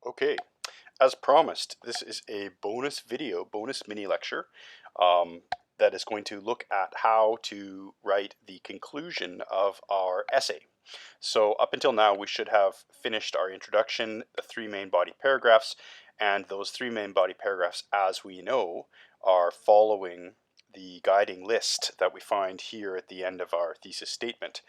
Okay, as promised, this is a bonus video, bonus mini lecture um, that is going to look at how to write the conclusion of our essay. So up until now, we should have finished our introduction, the three main body paragraphs, and those three main body paragraphs, as we know, are following the guiding list that we find here at the end of our thesis statement.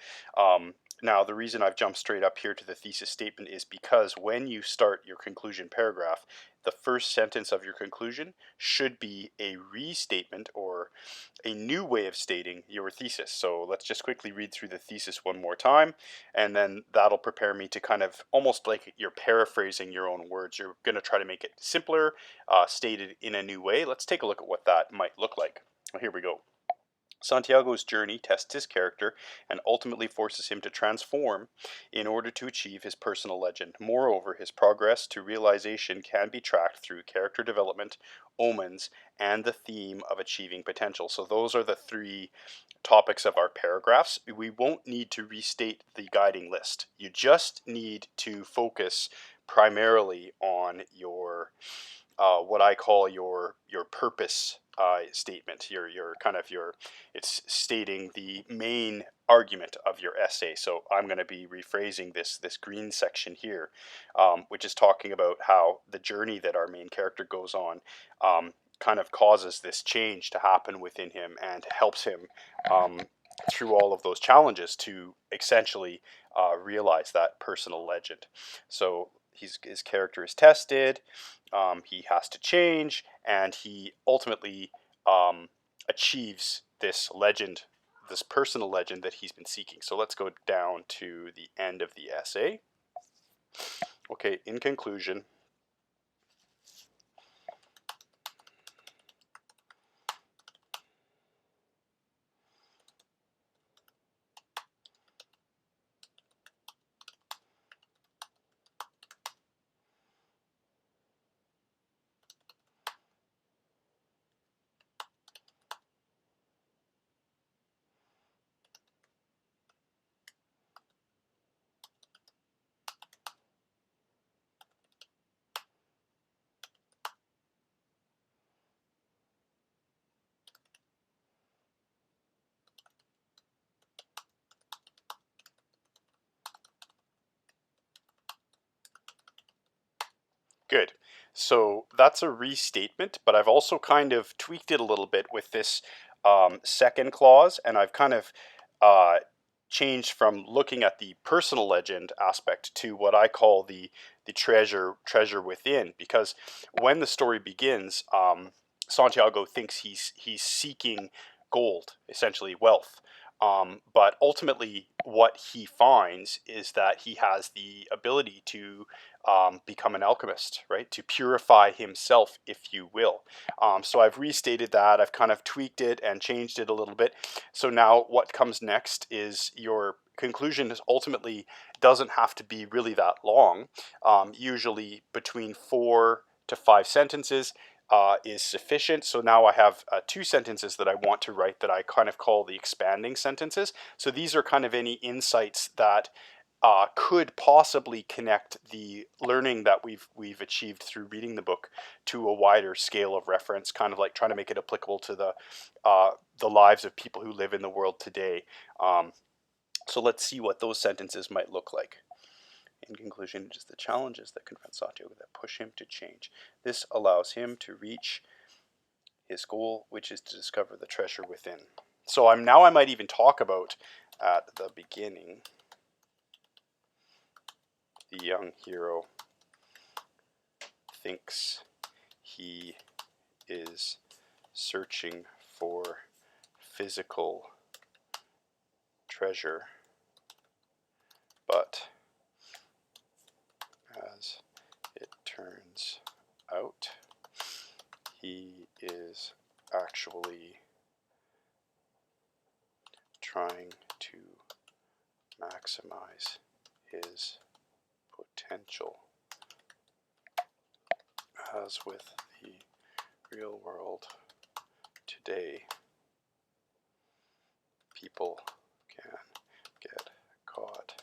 Now, the reason I've jumped straight up here to the thesis statement is because when you start your conclusion paragraph, the first sentence of your conclusion should be a restatement or a new way of stating your thesis. So let's just quickly read through the thesis one more time, and then that'll prepare me to kind of almost like you're paraphrasing your own words. You're going to try to make it simpler, stated in a new way. Let's take a look at what that might look like. Well, here we go. Santiago's journey tests his character and ultimately forces him to transform in order to achieve his personal legend. Moreover, his progress to realization can be tracked through character development, omens, and the theme of achieving potential. So those are the three topics of our paragraphs. We won't need to restate the guiding list. You just need to focus primarily on your what I call your purpose statement. Your kind of your it's stating the main argument of your essay. So I'm going to be rephrasing this green section here, which is talking about how the journey that our main character goes on kind of causes this change to happen within him and helps him through all of those challenges to essentially realize that personal legend. So his character is tested, he has to change, and he ultimately achieves this legend, this personal legend that he's been seeking. So let's go down to the end of the essay. Okay, in conclusion, good. So that's a restatement, but I've also kind of tweaked it a little bit with this second clause, and I've kind of uh, changed from looking at the personal legend aspect to what I call the treasure within. Because when the story begins, Santiago thinks he's seeking gold, essentially wealth. But ultimately, what he finds is that he has the ability to become an alchemist, right? To purify himself, if you will. So I've restated that. I've kind of tweaked it and changed it a little bit. So now what comes next is your conclusion is ultimately doesn't have to be really that long. Usually between 4 to 5 sentences is sufficient. So now I have 2 sentences that I want to write that I kind of call the expanding sentences. So these are kind of any insights that could possibly connect the learning that we've achieved through reading the book to a wider scale of reference, kind of like trying to make it applicable to the lives of people who live in the world today. So let's see what those sentences might look like. In conclusion, it is the challenges that confront Santiago that push him to change. This allows him to reach his goal, which is to discover the treasure within. So I might even talk about at the beginning, the young hero thinks he is searching for physical treasure, but as it turns out, he is actually trying to maximize his potential. As with the real world today, people can get caught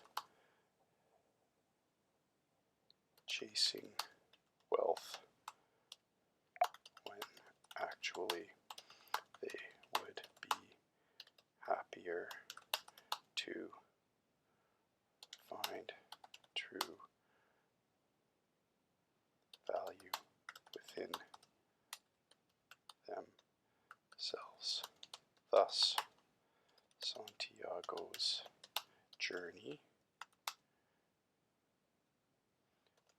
chasing eventually they would be happier to find true value within themselves. Thus, Santiago's journey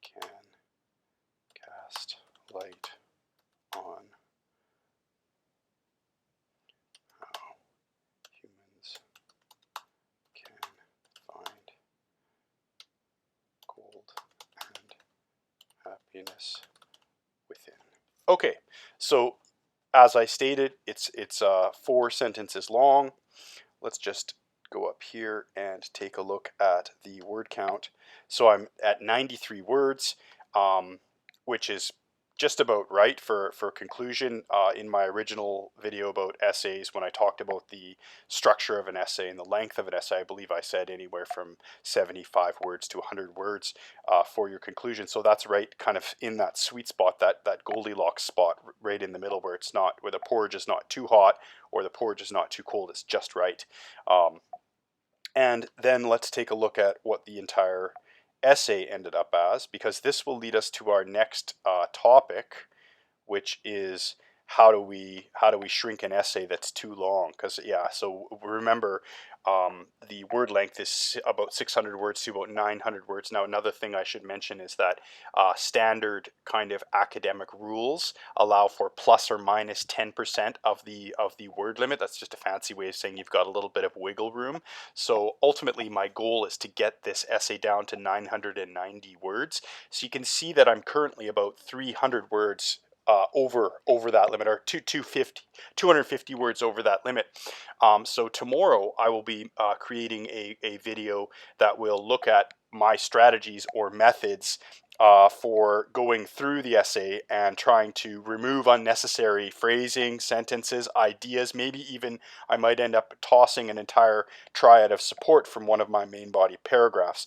can cast light on how humans can find gold and happiness within. Okay, so as I stated, it's 4 sentences long. Let's just go up here and take a look at the word count. So I'm at 93 words, which is just about right for conclusion. In my original video about essays, when I talked about the structure of an essay and the length of an essay, I believe I said anywhere from 75 words to 100 words for your conclusion. So that's right kind of in that sweet spot, that Goldilocks spot right in the middle, where it's not, where the porridge is not too hot or the porridge is not too cold. It's just right. And then let's take a look at what the entire essay ended up as, because this will lead us to our next topic, which is how do we shrink an essay that's too long? Because yeah, so remember, the word length is about 600 words to about 900 words. Now, another thing I should mention is that standard kind of academic rules allow for plus or minus 10% of the word limit. That's just a fancy way of saying you've got a little bit of wiggle room. So ultimately, my goal is to get this essay down to 990 words. So you can see that I'm currently about 300 words over that limit, or 250 words over that limit. So tomorrow I will be creating a video that will look at my strategies or methods for going through the essay and trying to remove unnecessary phrasing, sentences, ideas. Maybe even I might end up tossing an entire triad of support from one of my main body paragraphs.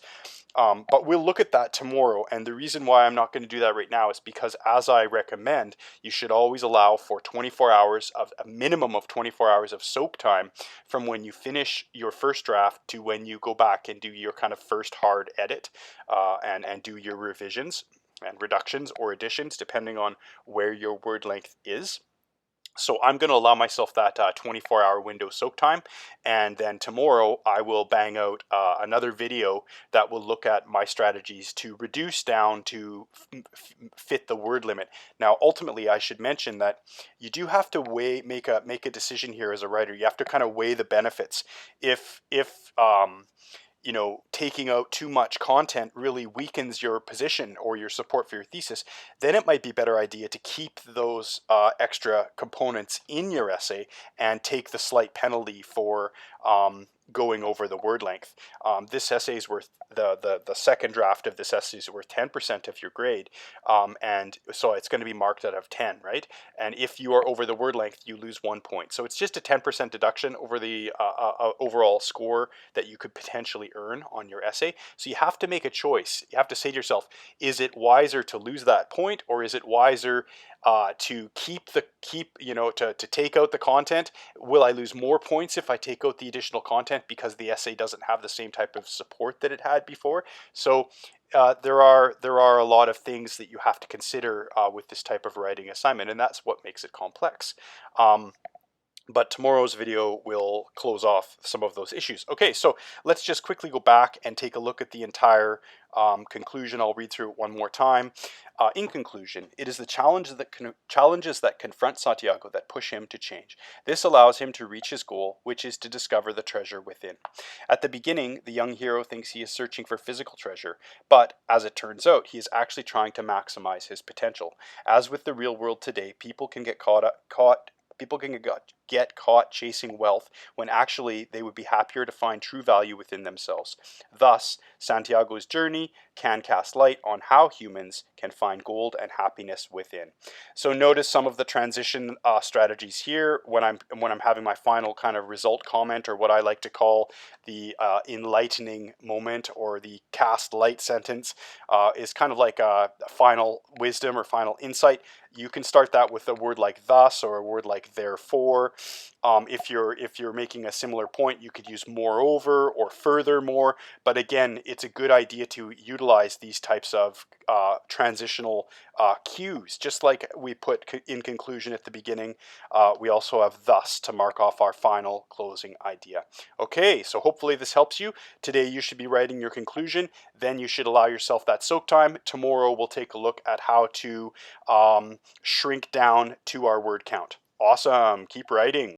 But we'll look at that tomorrow, and the reason why I'm not going to do that right now is because, as I recommend, you should always allow for 24 hours of a minimum of 24 hours of soak time from when you finish your first draft to when you go back and do your kind of first hard edit and do your revisions and reductions or additions depending on where your word length is. So I'm going to allow myself that 24-hour window soak time, and then tomorrow I will bang out another video that will look at my strategies to reduce down to fit the word limit. Now, ultimately, I should mention that you do have to make a decision here as a writer. You have to kind of weigh the benefits. If taking out too much content really weakens your position or your support for your thesis, then it might be a better idea to keep those extra components in your essay and take the slight penalty for going over the word length. This essay is worth, the second draft of this essay is worth 10% of your grade, and so it's going to be marked out of 10, right? And if you are over the word length, you lose 1 point. So it's just a 10% deduction over the overall score that you could potentially earn on your essay. So you have to make a choice. You have to say to yourself, is it wiser to lose that point, or is it wiser to to take out the content? Will I lose more points if I take out the additional content because the essay doesn't have the same type of support that it had before? So there are a lot of things that you have to consider with this type of writing assignment, and that's what makes it complex. But tomorrow's video will close off some of those issues. Okay, so let's just quickly go back and take a look at the entire conclusion. I'll read through it one more time. In conclusion, it is the challenges that confront Santiago that push him to change. This allows him to reach his goal, which is to discover the treasure within. At the beginning, the young hero thinks he is searching for physical treasure, but as it turns out, he is actually trying to maximize his potential. As with the real world today, people can get get caught chasing wealth when actually they would be happier to find true value within themselves. Thus, Santiago's journey can cast light on how humans can find gold and happiness within. So notice some of the transition strategies here when I'm having my final kind of result comment, or what I like to call the enlightening moment, or the cast light sentence, is kind of like a final wisdom or final insight. You can start that with a word like thus, or a word like therefore. If you're making a similar point, you could use moreover or furthermore. But again, it's a good idea to utilize these types of transitional cues. Just like we put in conclusion at the beginning, we also have thus to mark off our final closing idea. Okay, so hopefully this helps you. Today you should be writing your conclusion. Then you should allow yourself that soak time. Tomorrow we'll take a look at how to shrink down to our word count. Awesome. Keep writing.